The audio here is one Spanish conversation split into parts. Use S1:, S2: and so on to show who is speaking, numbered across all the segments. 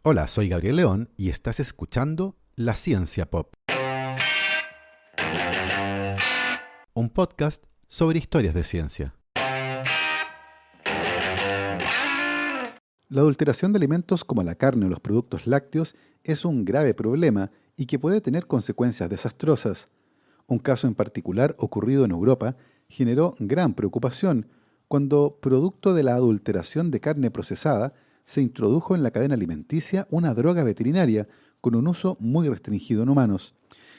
S1: Hola, soy Gabriel León y estás escuchando La Ciencia Pop, un podcast sobre historias de ciencia. La adulteración de alimentos como la carne o los productos lácteos es un grave problema y que puede tener consecuencias desastrosas. Un caso en particular ocurrido en Europa generó gran preocupación cuando, producto de la adulteración de carne procesada, se introdujo en la cadena alimenticia una droga veterinaria con un uso muy restringido en humanos.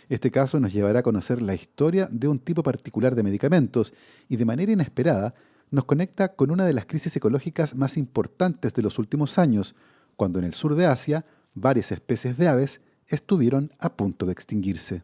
S1: Este caso nos llevará a conocer la historia de un tipo particular de medicamentos y de manera inesperada nos conecta con una de las crisis ecológicas más importantes de los últimos años, cuando en el sur de Asia varias especies de aves estuvieron a punto de extinguirse.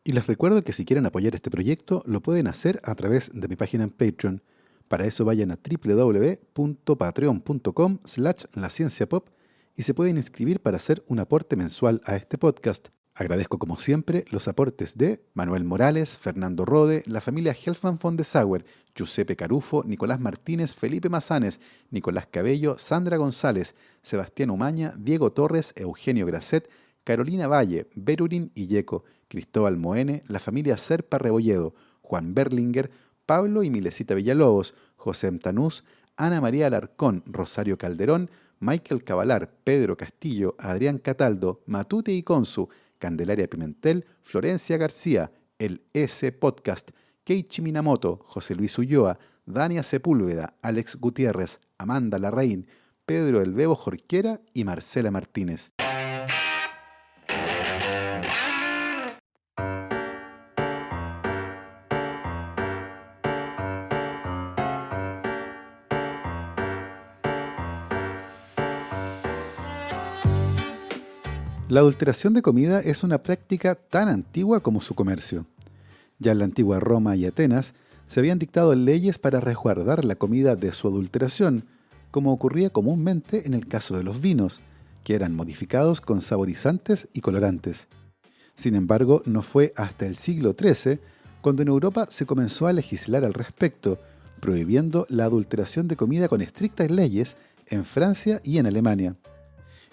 S1: Y les recuerdo que si quieren apoyar este proyecto, lo pueden hacer a través de mi página en Patreon. Para eso vayan a www.patreon.com/lacienciapop y se pueden inscribir para hacer un aporte mensual a este podcast. Agradezco como siempre los aportes de Manuel Morales, Fernando Rode, la familia Helfman von de Sauer, Giuseppe Carufo, Nicolás Martínez, Felipe Mazanes, Nicolás Cabello, Sandra González, Sebastián Umaña, Diego Torres, Eugenio Grasset, Carolina Valle, Berurín Illeco, Cristóbal Moene, la familia Serpa Rebolledo, Juan Berlinger, Pablo y Milesita Villalobos, José Mtanús, Ana María Alarcón, Rosario Calderón, Michael Cavalar, Pedro Castillo, Adrián Cataldo, Matute y Consu, Candelaria Pimentel, Florencia García, el S Podcast, Keiichi Minamoto, José Luis Ulloa, Dania Sepúlveda, Alex Gutiérrez, Amanda Larraín, Pedro El Bebo Jorquera y Marcela Martínez. La adulteración de comida es una práctica tan antigua como su comercio. Ya en la antigua Roma y Atenas se habían dictado leyes para resguardar la comida de su adulteración, como ocurría comúnmente en el caso de los vinos, que eran modificados con saborizantes y colorantes. Sin embargo, no fue hasta el siglo XIII cuando en Europa se comenzó a legislar al respecto, prohibiendo la adulteración de comida con estrictas leyes en Francia y en Alemania.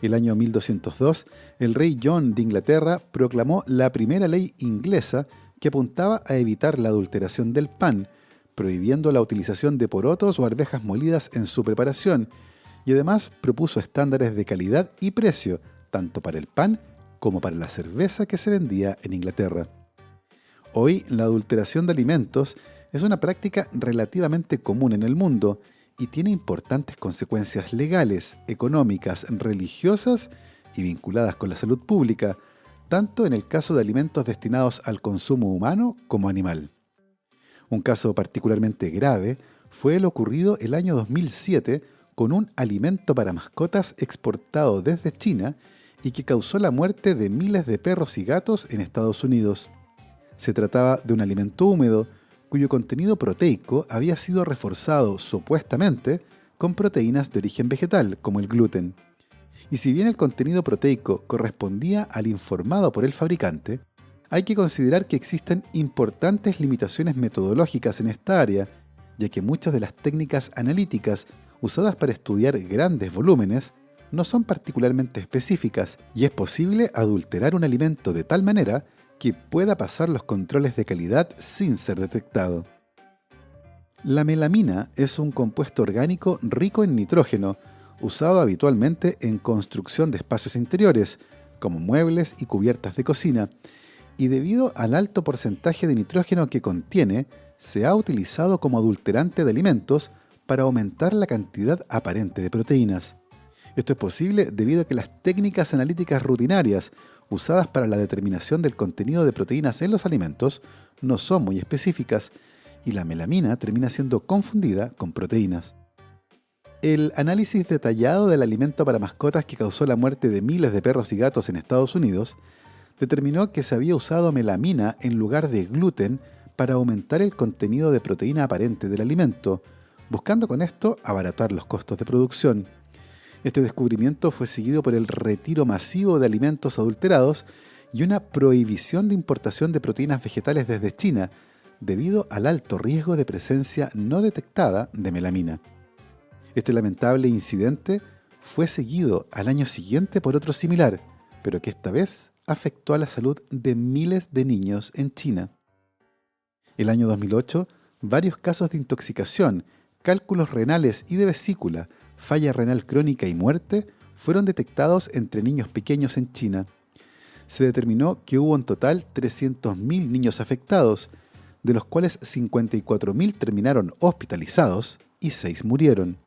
S1: El año 1202, el rey John de Inglaterra proclamó la primera ley inglesa que apuntaba a evitar la adulteración del pan, prohibiendo la utilización de porotos o arvejas molidas en su preparación, y además propuso estándares de calidad y precio, tanto para el pan como para la cerveza que se vendía en Inglaterra. Hoy, la adulteración de alimentos es una práctica relativamente común en el mundo, y tiene importantes consecuencias legales, económicas, religiosas y vinculadas con la salud pública, tanto en el caso de alimentos destinados al consumo humano como animal. Un caso particularmente grave fue el ocurrido el año 2007 con un alimento para mascotas exportado desde China y que causó la muerte de miles de perros y gatos en Estados Unidos. Se trataba de un alimento húmedo, cuyo contenido proteico había sido reforzado supuestamente con proteínas de origen vegetal, como el gluten. Y si bien el contenido proteico correspondía al informado por el fabricante, hay que considerar que existen importantes limitaciones metodológicas en esta área, ya que muchas de las técnicas analíticas usadas para estudiar grandes volúmenes no son particularmente específicas y es posible adulterar un alimento de tal manera que pueda pasar los controles de calidad sin ser detectado. La melamina es un compuesto orgánico rico en nitrógeno, usado habitualmente en construcción de espacios interiores, como muebles y cubiertas de cocina, y debido al alto porcentaje de nitrógeno que contiene, se ha utilizado como adulterante de alimentos para aumentar la cantidad aparente de proteínas. Esto es posible debido a que las técnicas analíticas rutinarias usadas para la determinación del contenido de proteínas en los alimentos no son muy específicas y la melamina termina siendo confundida con proteínas. El análisis detallado del alimento para mascotas que causó la muerte de miles de perros y gatos en Estados Unidos determinó que se había usado melamina en lugar de gluten para aumentar el contenido de proteína aparente del alimento, buscando con esto abaratar los costos de producción. Este descubrimiento fue seguido por el retiro masivo de alimentos adulterados y una prohibición de importación de proteínas vegetales desde China, debido al alto riesgo de presencia no detectada de melamina. Este lamentable incidente fue seguido al año siguiente por otro similar, pero que esta vez afectó a la salud de miles de niños en China. El año 2008, varios casos de intoxicación, cálculos renales y de vesícula, falla renal crónica y muerte fueron detectados entre niños pequeños en China. Se determinó que hubo en total 300.000 niños afectados, de los cuales 54.000 terminaron hospitalizados y 6 murieron.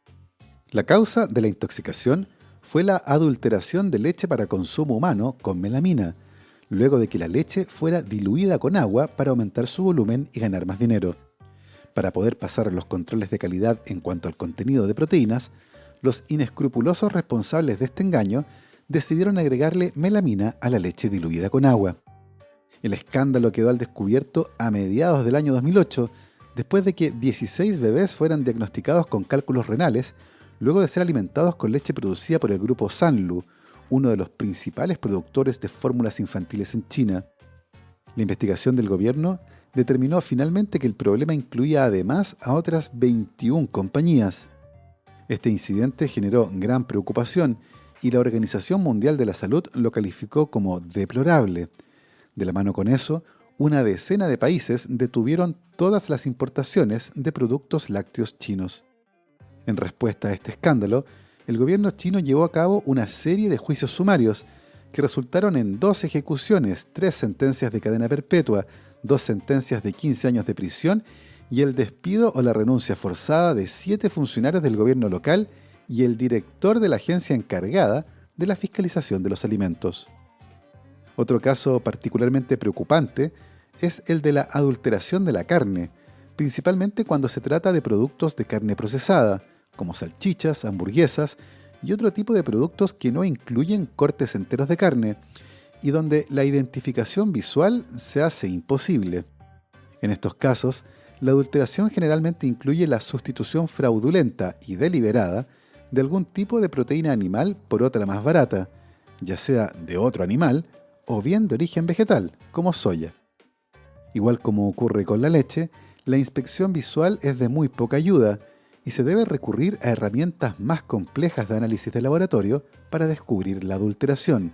S1: La causa de la intoxicación fue la adulteración de leche para consumo humano con melamina, luego de que la leche fuera diluida con agua para aumentar su volumen y ganar más dinero. Para poder pasar los controles de calidad en cuanto al contenido de proteínas, los inescrupulosos responsables de este engaño decidieron agregarle melamina a la leche diluida con agua. El escándalo quedó al descubierto a mediados del año 2008, después de que 16 bebés fueran diagnosticados con cálculos renales, luego de ser alimentados con leche producida por el grupo Sanlu, uno de los principales productores de fórmulas infantiles en China. La investigación del gobierno determinó finalmente que el problema incluía además a otras 21 compañías. Este incidente generó gran preocupación y la Organización Mundial de la Salud lo calificó como deplorable. De la mano con eso, una decena de países detuvieron todas las importaciones de productos lácteos chinos. En respuesta a este escándalo, el gobierno chino llevó a cabo una serie de juicios sumarios que resultaron en 2 ejecuciones, 3 sentencias de cadena perpetua, 2 sentencias de 15 años de prisión y el despido o la renuncia forzada de 7 funcionarios del gobierno local y el director de la agencia encargada de la fiscalización de los alimentos. Otro caso particularmente preocupante es el de la adulteración de la carne, principalmente cuando se trata de productos de carne procesada, como salchichas, hamburguesas y otro tipo de productos que no incluyen cortes enteros de carne, y donde la identificación visual se hace imposible. En estos casos, la adulteración generalmente incluye la sustitución fraudulenta y deliberada de algún tipo de proteína animal por otra más barata, ya sea de otro animal o bien de origen vegetal, como soya. Igual como ocurre con la leche, la inspección visual es de muy poca ayuda y se debe recurrir a herramientas más complejas de análisis de laboratorio para descubrir la adulteración.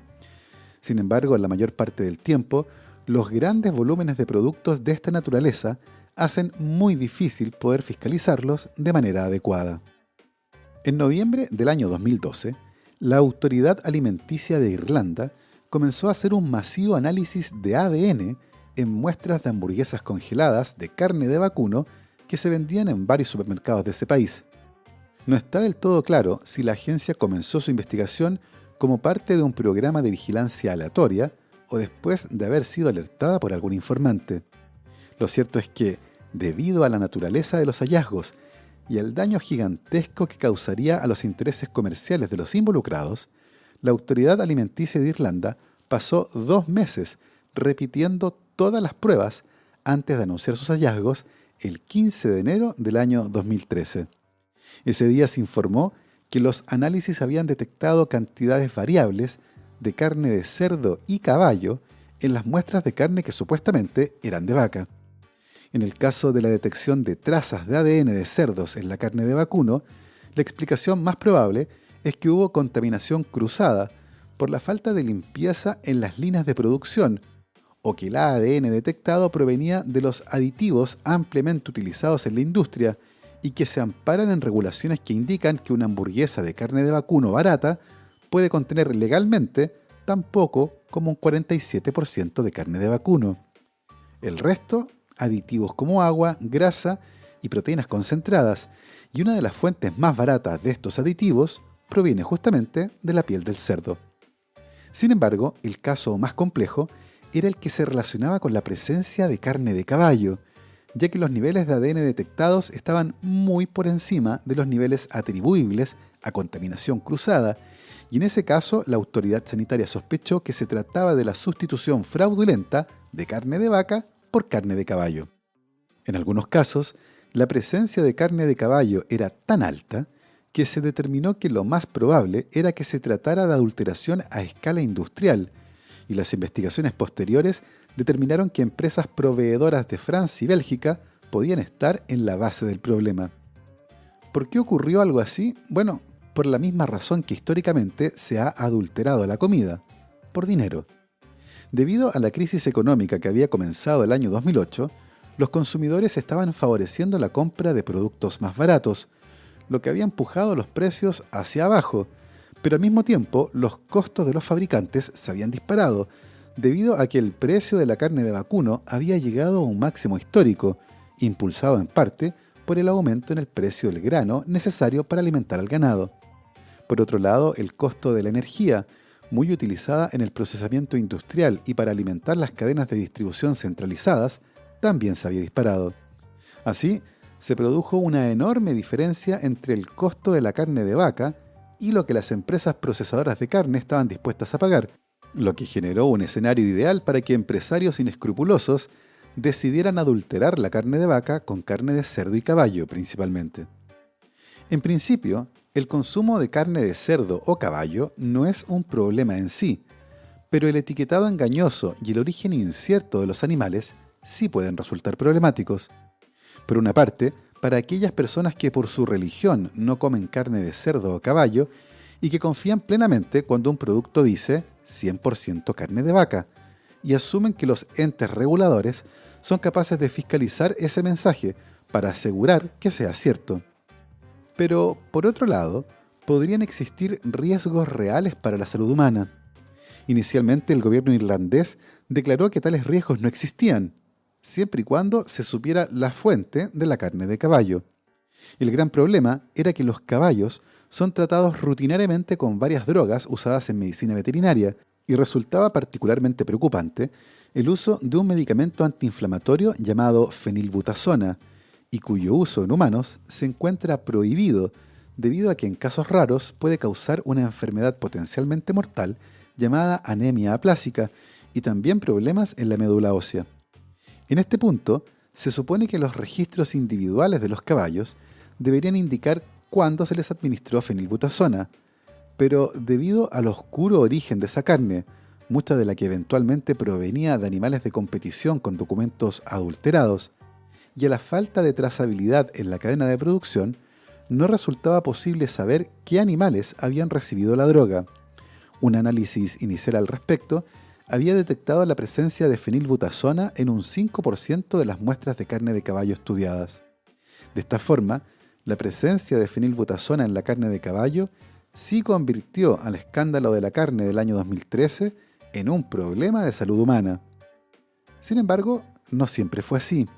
S1: Sin embargo, la mayor parte del tiempo, los grandes volúmenes de productos de esta naturaleza hacen muy difícil poder fiscalizarlos de manera adecuada. En noviembre del año 2012, la Autoridad Alimenticia de Irlanda comenzó a hacer un masivo análisis de ADN en muestras de hamburguesas congeladas de carne de vacuno que se vendían en varios supermercados de ese país. No está del todo claro si la agencia comenzó su investigación como parte de un programa de vigilancia aleatoria o después de haber sido alertada por algún informante. Lo cierto es que, debido a la naturaleza de los hallazgos y al daño gigantesco que causaría a los intereses comerciales de los involucrados, la Autoridad Alimenticia de Irlanda pasó 2 meses repitiendo todas las pruebas antes de anunciar sus hallazgos el 15 de enero del año 2013. Ese día se informó que los análisis habían detectado cantidades variables de carne de cerdo y caballo en las muestras de carne que supuestamente eran de vaca. En el caso de la detección de trazas de ADN de cerdos en la carne de vacuno, la explicación más probable es que hubo contaminación cruzada por la falta de limpieza en las líneas de producción, o que el ADN detectado provenía de los aditivos ampliamente utilizados en la industria y que se amparan en regulaciones que indican que una hamburguesa de carne de vacuno barata puede contener legalmente tan poco como un 47% de carne de vacuno. El resto, aditivos como agua, grasa y proteínas concentradas, y una de las fuentes más baratas de estos aditivos proviene justamente de la piel del cerdo. Sin embargo, el caso más complejo era el que se relacionaba con la presencia de carne de caballo, ya que los niveles de ADN detectados estaban muy por encima de los niveles atribuibles a contaminación cruzada, y en ese caso la autoridad sanitaria sospechó que se trataba de la sustitución fraudulenta de carne de vaca por carne de caballo. En algunos casos, la presencia de carne de caballo era tan alta que se determinó que lo más probable era que se tratara de adulteración a escala industrial, y las investigaciones posteriores determinaron que empresas proveedoras de Francia y Bélgica podían estar en la base del problema. ¿Por qué ocurrió algo así? Bueno, por la misma razón que históricamente se ha adulterado la comida, por dinero. Debido a la crisis económica que había comenzado el año 2008, los consumidores estaban favoreciendo la compra de productos más baratos, lo que había empujado los precios hacia abajo, pero al mismo tiempo los costos de los fabricantes se habían disparado, debido a que el precio de la carne de vacuno había llegado a un máximo histórico, impulsado en parte por el aumento en el precio del grano necesario para alimentar al ganado. Por otro lado, el costo de la energía, muy utilizada en el procesamiento industrial y para alimentar las cadenas de distribución centralizadas, también se había disparado. Así, se produjo una enorme diferencia entre el costo de la carne de vaca y lo que las empresas procesadoras de carne estaban dispuestas a pagar, lo que generó un escenario ideal para que empresarios inescrupulosos decidieran adulterar la carne de vaca con carne de cerdo y caballo principalmente. En principio, el consumo de carne de cerdo o caballo no es un problema en sí, pero el etiquetado engañoso y el origen incierto de los animales sí pueden resultar problemáticos. Por una parte, para aquellas personas que por su religión no comen carne de cerdo o caballo y que confían plenamente cuando un producto dice 100% carne de vaca, y asumen que los entes reguladores son capaces de fiscalizar ese mensaje para asegurar que sea cierto. Pero, por otro lado, podrían existir riesgos reales para la salud humana. Inicialmente, el gobierno irlandés declaró que tales riesgos no existían, siempre y cuando se supiera la fuente de la carne de caballo. El gran problema era que los caballos son tratados rutinariamente con varias drogas usadas en medicina veterinaria, y resultaba particularmente preocupante el uso de un medicamento antiinflamatorio llamado fenilbutazona, y cuyo uso en humanos se encuentra prohibido debido a que en casos raros puede causar una enfermedad potencialmente mortal llamada anemia aplásica y también problemas en la médula ósea. En este punto, se supone que los registros individuales de los caballos deberían indicar cuándo se les administró fenilbutazona, pero debido al oscuro origen de esa carne, mucha de la que eventualmente provenía de animales de competición con documentos adulterados, y a la falta de trazabilidad en la cadena de producción, no resultaba posible saber qué animales habían recibido la droga. Un análisis inicial al respecto había detectado la presencia de fenilbutazona en un 5% de las muestras de carne de caballo estudiadas. De esta forma, la presencia de fenilbutazona en la carne de caballo sí convirtió al escándalo de la carne del año 2013 en un problema de salud humana. Sin embargo, no siempre fue así.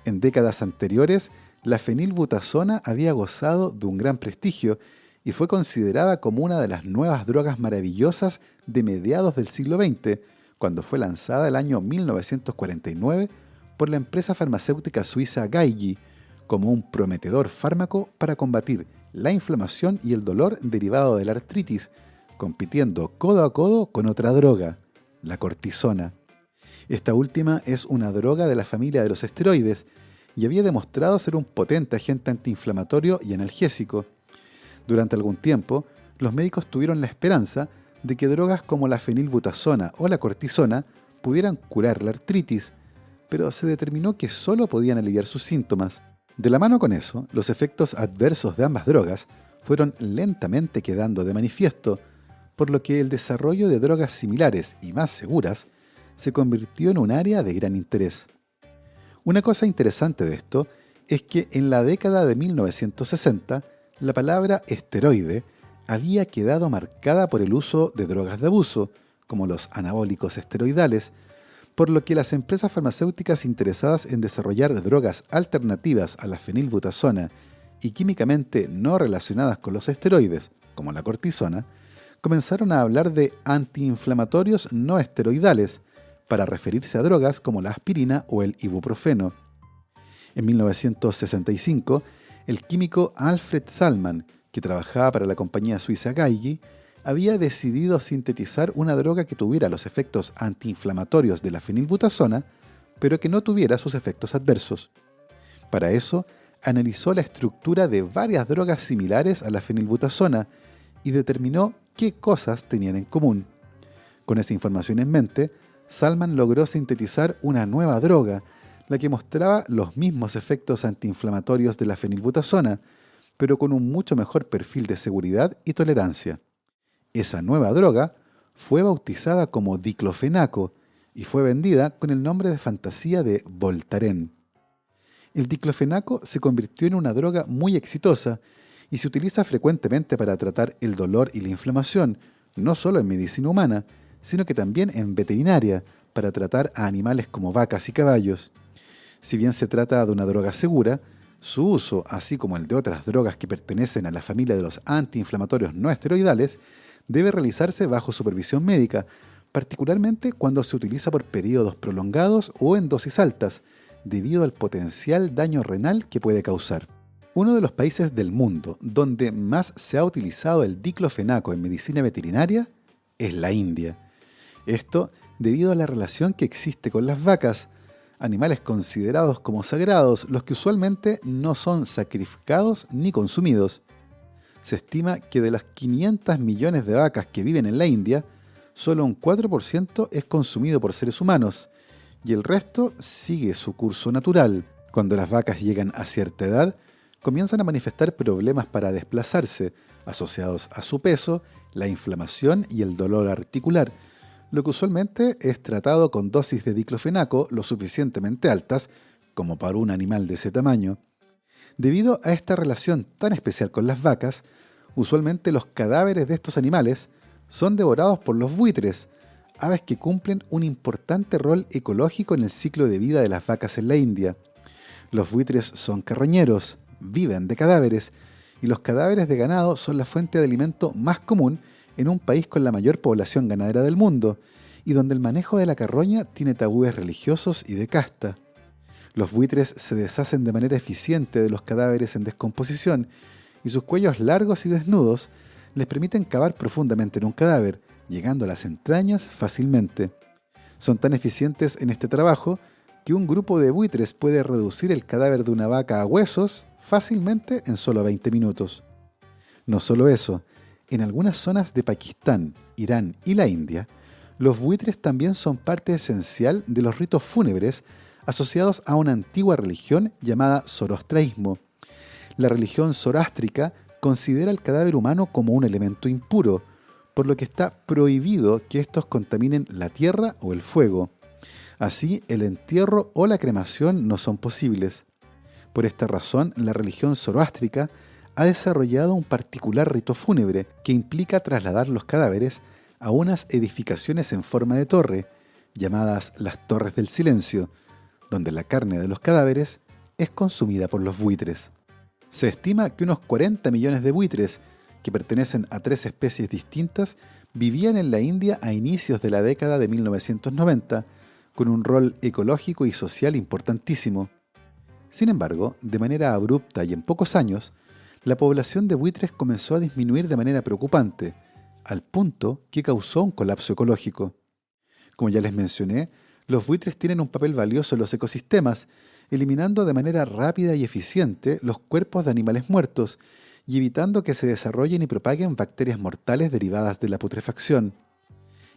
S1: En décadas anteriores, la fenilbutazona había gozado de un gran prestigio y fue considerada como una de las nuevas drogas maravillosas de mediados del siglo XX, cuando fue lanzada el año 1949 por la empresa farmacéutica suiza Geigy, como un prometedor fármaco para combatir la inflamación y el dolor derivado de la artritis, compitiendo codo a codo con otra droga, la cortisona. Esta última es una droga de la familia de los esteroides y había demostrado ser un potente agente antiinflamatorio y analgésico. Durante algún tiempo, los médicos tuvieron la esperanza de que drogas como la fenilbutazona o la cortisona pudieran curar la artritis, pero se determinó que solo podían aliviar sus síntomas. De la mano con eso, los efectos adversos de ambas drogas fueron lentamente quedando de manifiesto, por lo que el desarrollo de drogas similares y más seguras se convirtió en un área de gran interés. Una cosa interesante de esto es que en la década de 1960, la palabra esteroide había quedado marcada por el uso de drogas de abuso, como los anabólicos esteroidales, por lo que las empresas farmacéuticas interesadas en desarrollar drogas alternativas a la fenilbutazona y químicamente no relacionadas con los esteroides, como la cortisona, comenzaron a hablar de antiinflamatorios no esteroidales para referirse a drogas como la aspirina o el ibuprofeno. En 1965, el químico Alfred Salman, que trabajaba para la compañía suiza Geigy, había decidido sintetizar una droga que tuviera los efectos antiinflamatorios de la fenilbutazona, pero que no tuviera sus efectos adversos. Para eso, analizó la estructura de varias drogas similares a la fenilbutazona y determinó qué cosas tenían en común. Con esa información en mente, Salman logró sintetizar una nueva droga, la que mostraba los mismos efectos antiinflamatorios de la fenilbutazona, pero con un mucho mejor perfil de seguridad y tolerancia. Esa nueva droga fue bautizada como diclofenaco y fue vendida con el nombre de fantasía de Voltaren. El diclofenaco se convirtió en una droga muy exitosa y se utiliza frecuentemente para tratar el dolor y la inflamación, no solo en medicina humana, sino que también en veterinaria, para tratar a animales como vacas y caballos. Si bien se trata de una droga segura, su uso, así como el de otras drogas que pertenecen a la familia de los antiinflamatorios no esteroidales, debe realizarse bajo supervisión médica, particularmente cuando se utiliza por periodos prolongados o en dosis altas, debido al potencial daño renal que puede causar. Uno de los países del mundo donde más se ha utilizado el diclofenaco en medicina veterinaria es la India. Esto debido a la relación que existe con las vacas, animales considerados como sagrados, los que usualmente no son sacrificados ni consumidos. Se estima que de las 500 millones de vacas que viven en la India, solo un 4% es consumido por seres humanos, y el resto sigue su curso natural. Cuando las vacas llegan a cierta edad, comienzan a manifestar problemas para desplazarse, asociados a su peso, la inflamación y el dolor articular, lo que usualmente es tratado con dosis de diclofenaco lo suficientemente altas como para un animal de ese tamaño. Debido a esta relación tan especial con las vacas, usualmente los cadáveres de estos animales son devorados por los buitres, aves que cumplen un importante rol ecológico en el ciclo de vida de las vacas en la India. Los buitres son carroñeros, viven de cadáveres, y los cadáveres de ganado son la fuente de alimento más común en un país con la mayor población ganadera del mundo, y donde el manejo de la carroña tiene tabúes religiosos y de casta. Los buitres se deshacen de manera eficiente de los cadáveres en descomposición, y sus cuellos largos y desnudos les permiten cavar profundamente en un cadáver, llegando a las entrañas fácilmente. Son tan eficientes en este trabajo que un grupo de buitres puede reducir el cadáver de una vaca a huesos fácilmente en solo 20 minutos. No solo eso, en algunas zonas de Pakistán, Irán y la India, los buitres también son parte esencial de los ritos fúnebres asociados a una antigua religión llamada zoroastrianismo. La religión zoroástrica considera el cadáver humano como un elemento impuro, por lo que está prohibido que estos contaminen la tierra o el fuego. Así, el entierro o la cremación no son posibles. Por esta razón, la religión zoroástrica ha desarrollado un particular rito fúnebre que implica trasladar los cadáveres a unas edificaciones en forma de torre, llamadas las Torres del Silencio, donde la carne de los cadáveres es consumida por los buitres. Se estima que unos 40 millones de buitres, que pertenecen a 3 especies distintas, vivían en la India a inicios de la década de 1990, con un rol ecológico y social importantísimo. Sin embargo, de manera abrupta y en pocos años, la población de buitres comenzó a disminuir de manera preocupante, al punto que causó un colapso ecológico. Como ya les mencioné, los buitres tienen un papel valioso en los ecosistemas, eliminando de manera rápida y eficiente los cuerpos de animales muertos y evitando que se desarrollen y propaguen bacterias mortales derivadas de la putrefacción.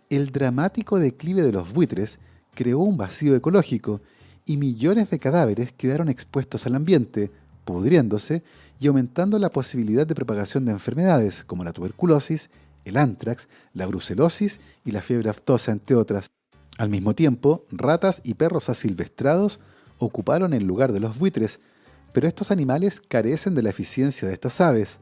S1: El dramático declive de los buitres creó un vacío ecológico y millones de cadáveres quedaron expuestos al ambiente, pudriéndose y aumentando la posibilidad de propagación de enfermedades como la tuberculosis, el ántrax, la brucelosis y la fiebre aftosa, entre otras. Al mismo tiempo, ratas y perros asilvestrados ocuparon el lugar de los buitres, pero estos animales carecen de la eficiencia de estas aves.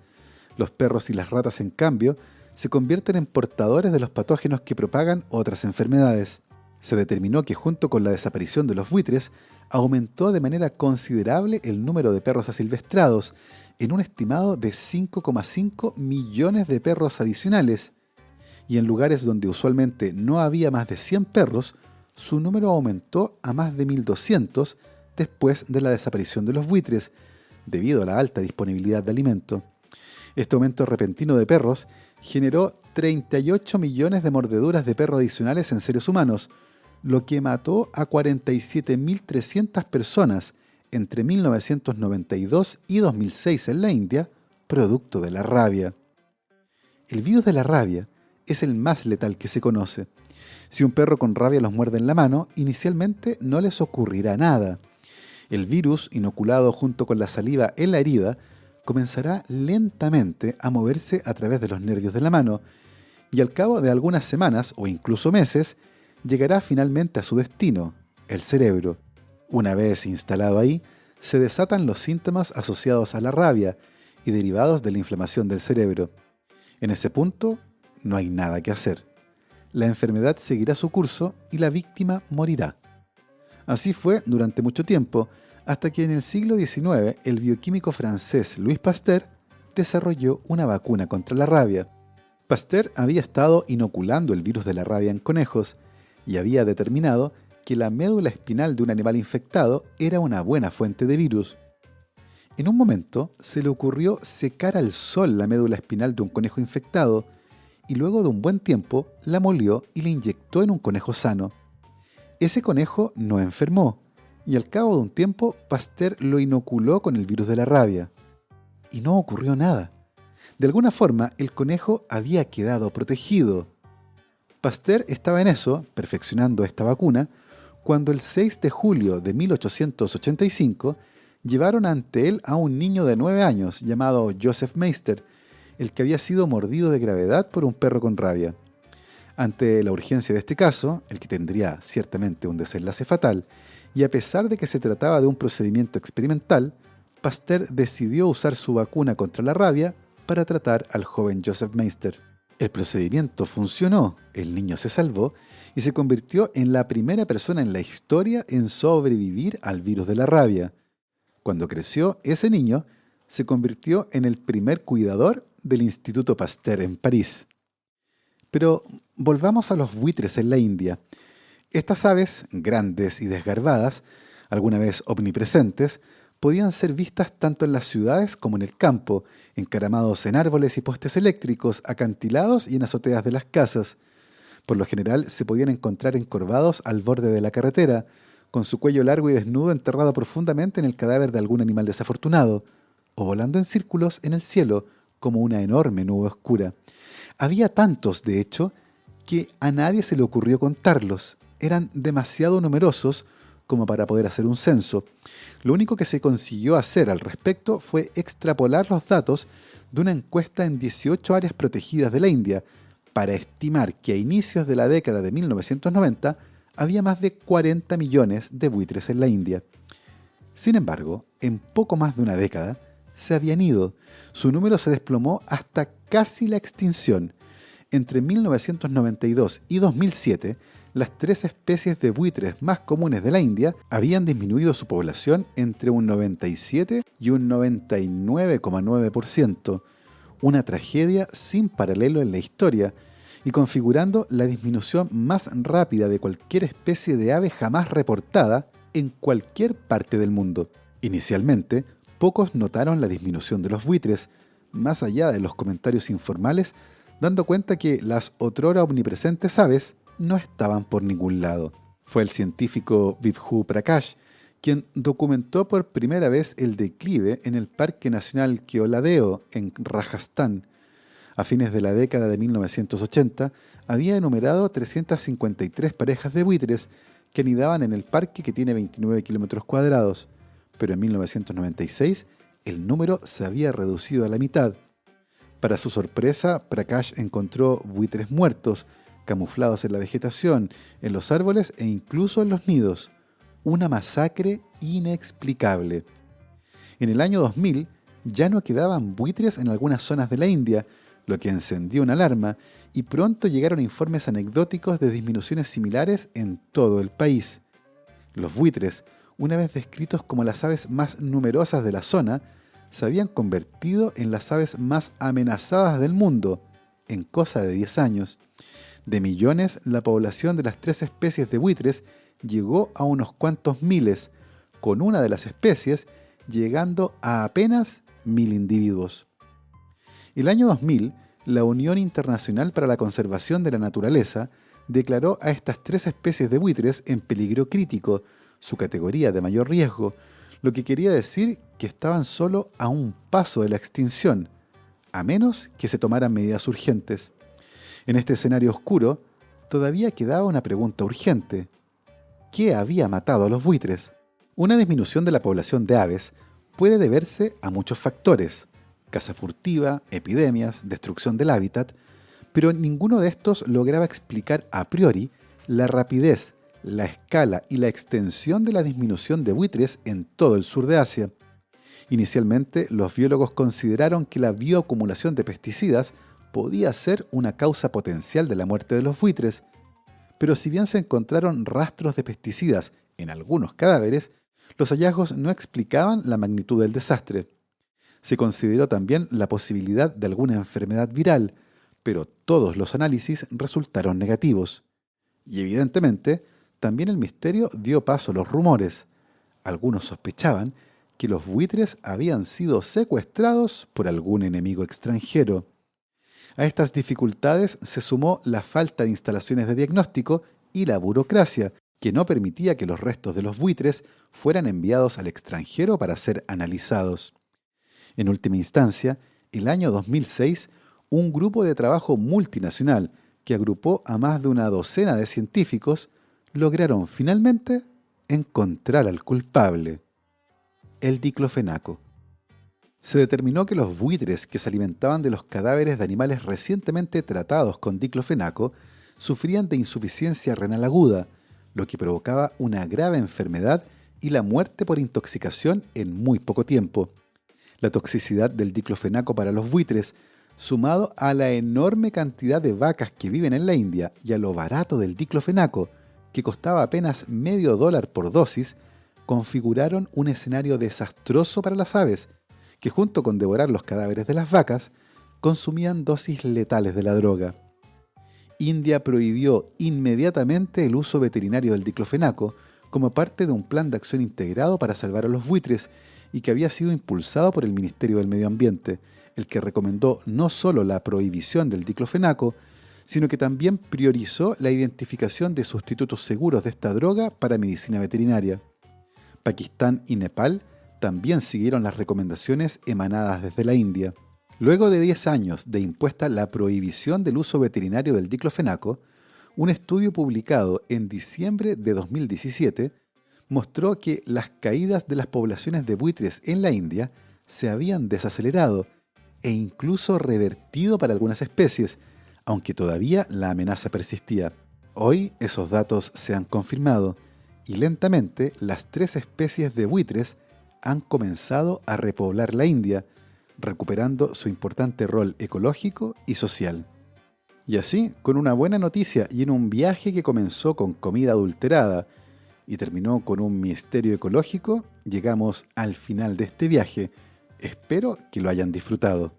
S1: Los perros y las ratas, en cambio, se convierten en portadores de los patógenos que propagan otras enfermedades. Se determinó que junto con la desaparición de los buitres, aumentó de manera considerable el número de perros asilvestrados, en un estimado de 5,5 millones de perros adicionales, y en lugares donde usualmente no había más de 100 perros, su número aumentó a más de 1.200 después de la desaparición de los buitres, debido a la alta disponibilidad de alimento. Este aumento repentino de perros generó 38 millones de mordeduras de perro adicionales en seres humanos, lo que mató a 47.300 personas entre 1992 y 2006 en la India, producto de la rabia. El virus de la rabia es el más letal que se conoce. Si un perro con rabia los muerde en la mano, inicialmente no les ocurrirá nada. El virus, inoculado junto con la saliva en la herida, comenzará lentamente a moverse a través de los nervios de la mano y al cabo de algunas semanas o incluso meses llegará finalmente a su destino, el cerebro. Una vez instalado ahí, se desatan los síntomas asociados a la rabia y derivados de la inflamación del cerebro. En ese punto, no hay nada que hacer. La enfermedad seguirá su curso y la víctima morirá. Así fue durante mucho tiempo, hasta que en el siglo XIX el bioquímico francés Louis Pasteur desarrolló una vacuna contra la rabia. Pasteur había estado inoculando el virus de la rabia en conejos y había determinado que la médula espinal de un animal infectado era una buena fuente de virus. En un momento se le ocurrió secar al sol la médula espinal de un conejo infectado y luego de un buen tiempo la molió y la inyectó en un conejo sano. Ese conejo no enfermó y al cabo de un tiempo Pasteur lo inoculó con el virus de la rabia. Y no ocurrió nada. De alguna forma el conejo había quedado protegido. Pasteur estaba en eso, perfeccionando esta vacuna, cuando el 6 de julio de 1885 llevaron ante él a un niño de 9 años llamado Joseph Meister, el que había sido mordido de gravedad por un perro con rabia. Ante la urgencia de este caso, el que tendría ciertamente un desenlace fatal, y a pesar de que se trataba de un procedimiento experimental, Pasteur decidió usar su vacuna contra la rabia para tratar al joven Joseph Meister. El procedimiento funcionó, el niño se salvó y se convirtió en la primera persona en la historia en sobrevivir al virus de la rabia. Cuando creció, ese niño se convirtió en el primer cuidador del Instituto Pasteur en París. Pero volvamos a los buitres en la India. Estas aves, grandes y desgarbadas, alguna vez omnipresentes, podían ser vistas tanto en las ciudades como en el campo, encaramados en árboles y postes eléctricos, acantilados y en azoteas de las casas. Por lo general se podían encontrar encorvados al borde de la carretera, con su cuello largo y desnudo enterrado profundamente en el cadáver de algún animal desafortunado, o volando en círculos en el cielo como una enorme nube oscura. Había tantos, de hecho, que a nadie se le ocurrió contarlos. Eran demasiado numerosos como para poder hacer un censo. Lo único que se consiguió hacer al respecto fue extrapolar los datos de una encuesta en 18 áreas protegidas de la India para estimar que a inicios de la década de 1990 había más de 40 millones de buitres en la India. Sin embargo, en poco más de una década, se habían ido. Su número se desplomó hasta casi la extinción. Entre 1992 y 2007, las 3 especies de buitres más comunes de la India habían disminuido su población entre un 97 y un 99,9%, una tragedia sin paralelo en la historia y configurando la disminución más rápida de cualquier especie de ave jamás reportada en cualquier parte del mundo. Inicialmente, pocos notaron la disminución de los buitres, más allá de los comentarios informales, dando cuenta que las otrora omnipresentes aves no estaban por ningún lado. Fue el científico Vibhu Prakash quien documentó por primera vez el declive en el Parque Nacional Keoladeo en Rajasthan. A fines de la década de 1980 había enumerado 353 parejas de buitres que anidaban en el parque, que tiene 29 kilómetros cuadrados, pero en 1996 el número se había reducido a la mitad. Para su sorpresa, Prakash encontró buitres muertos, camuflados en la vegetación, en los árboles e incluso en los nidos. Una masacre inexplicable. En el año 2000 ya no quedaban buitres en algunas zonas de la India, lo que encendió una alarma, y pronto llegaron informes anecdóticos de disminuciones similares en todo el país. Los buitres, una vez descritos como las aves más numerosas de la zona, se habían convertido en las aves más amenazadas del mundo en cosa de 10 años. De millones, la población de las 3 especies de buitres llegó a unos cuantos miles, con una de las especies llegando a apenas 1000 individuos. El año 2000, la Unión Internacional para la Conservación de la Naturaleza declaró a estas 3 especies de buitres en peligro crítico, su categoría de mayor riesgo, lo que quería decir que estaban solo a un paso de la extinción, a menos que se tomaran medidas urgentes. En este escenario oscuro, todavía quedaba una pregunta urgente. ¿Qué había matado a los buitres? Una disminución de la población de aves puede deberse a muchos factores, caza furtiva, epidemias, destrucción del hábitat, pero ninguno de estos lograba explicar a priori la rapidez, la escala y la extensión de la disminución de buitres en todo el sur de Asia. Inicialmente, los biólogos consideraron que la bioacumulación de pesticidas podía ser una causa potencial de la muerte de los buitres, pero si bien se encontraron rastros de pesticidas en algunos cadáveres, los hallazgos no explicaban la magnitud del desastre. Se consideró también la posibilidad de alguna enfermedad viral, pero todos los análisis resultaron negativos. Y evidentemente, también el misterio dio paso a los rumores. Algunos sospechaban que los buitres habían sido secuestrados por algún enemigo extranjero. A estas dificultades se sumó la falta de instalaciones de diagnóstico y la burocracia, que no permitía que los restos de los buitres fueran enviados al extranjero para ser analizados. En última instancia, el año 2006, un grupo de trabajo multinacional que agrupó a más de una docena de científicos lograron finalmente encontrar al culpable: el diclofenaco. Se determinó que los buitres que se alimentaban de los cadáveres de animales recientemente tratados con diclofenaco sufrían de insuficiencia renal aguda, lo que provocaba una grave enfermedad y la muerte por intoxicación en muy poco tiempo. La toxicidad del diclofenaco para los buitres, sumado a la enorme cantidad de vacas que viven en la India y a lo barato del diclofenaco, que costaba apenas $0,5 por dosis, configuraron un escenario desastroso para las aves, que junto con devorar los cadáveres de las vacas, consumían dosis letales de la droga. India prohibió inmediatamente el uso veterinario del diclofenaco como parte de un plan de acción integrado para salvar a los buitres y que había sido impulsado por el Ministerio del Medio Ambiente, el que recomendó no solo la prohibición del diclofenaco, sino que también priorizó la identificación de sustitutos seguros de esta droga para medicina veterinaria. Pakistán y Nepal también siguieron las recomendaciones emanadas desde la India. Luego de 10 años de impuesta la prohibición del uso veterinario del diclofenaco, un estudio publicado en diciembre de 2017 mostró que las caídas de las poblaciones de buitres en la India se habían desacelerado e incluso revertido para algunas especies, aunque todavía la amenaza persistía. Hoy esos datos se han confirmado y lentamente las 3 especies de buitres han comenzado a repoblar la India, recuperando su importante rol ecológico y social. Y así, con una buena noticia y en un viaje que comenzó con comida adulterada y terminó con un misterio ecológico, llegamos al final de este viaje. Espero que lo hayan disfrutado.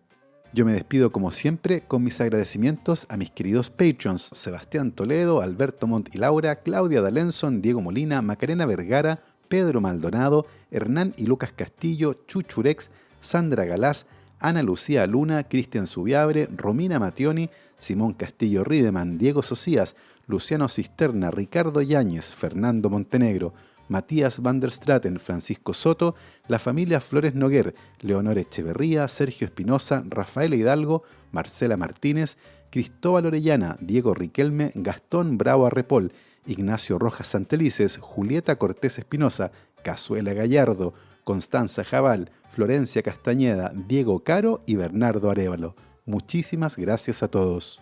S1: Yo me despido como siempre con mis agradecimientos a mis queridos Patreons: Sebastián Toledo, Alberto Montt y Laura, Claudia D'Alenson, Diego Molina, Macarena Vergara, Pedro Maldonado, Hernán y Lucas Castillo, Chuchurex, Sandra Galás, Ana Lucía Luna, Cristian Subiabre, Romina Mationi, Simón Castillo Riedemann, Diego Socias, Luciano Cisterna, Ricardo Yáñez, Fernando Montenegro, Matías van der Straten, Francisco Soto, la familia Flores Noguer, Leonor Echeverría, Sergio Espinosa, Rafael Hidalgo, Marcela Martínez, Cristóbal Orellana, Diego Riquelme, Gastón Bravo Arrepol, Ignacio Rojas Santelices, Julieta Cortés Espinosa, Cazuela Gallardo, Constanza Jabal, Florencia Castañeda, Diego Caro y Bernardo Arévalo. Muchísimas gracias a todos.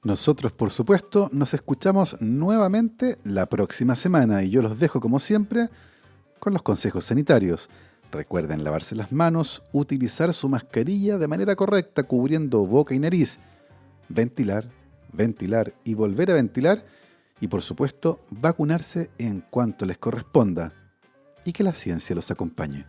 S1: Nosotros, por supuesto, nos escuchamos nuevamente la próxima semana y yo los dejo, como siempre, con los consejos sanitarios. Recuerden lavarse las manos, utilizar su mascarilla de manera correcta, cubriendo boca y nariz, ventilar, ventilar y volver a ventilar, y por supuesto, vacunarse en cuanto les corresponda. Y que la ciencia los acompañe.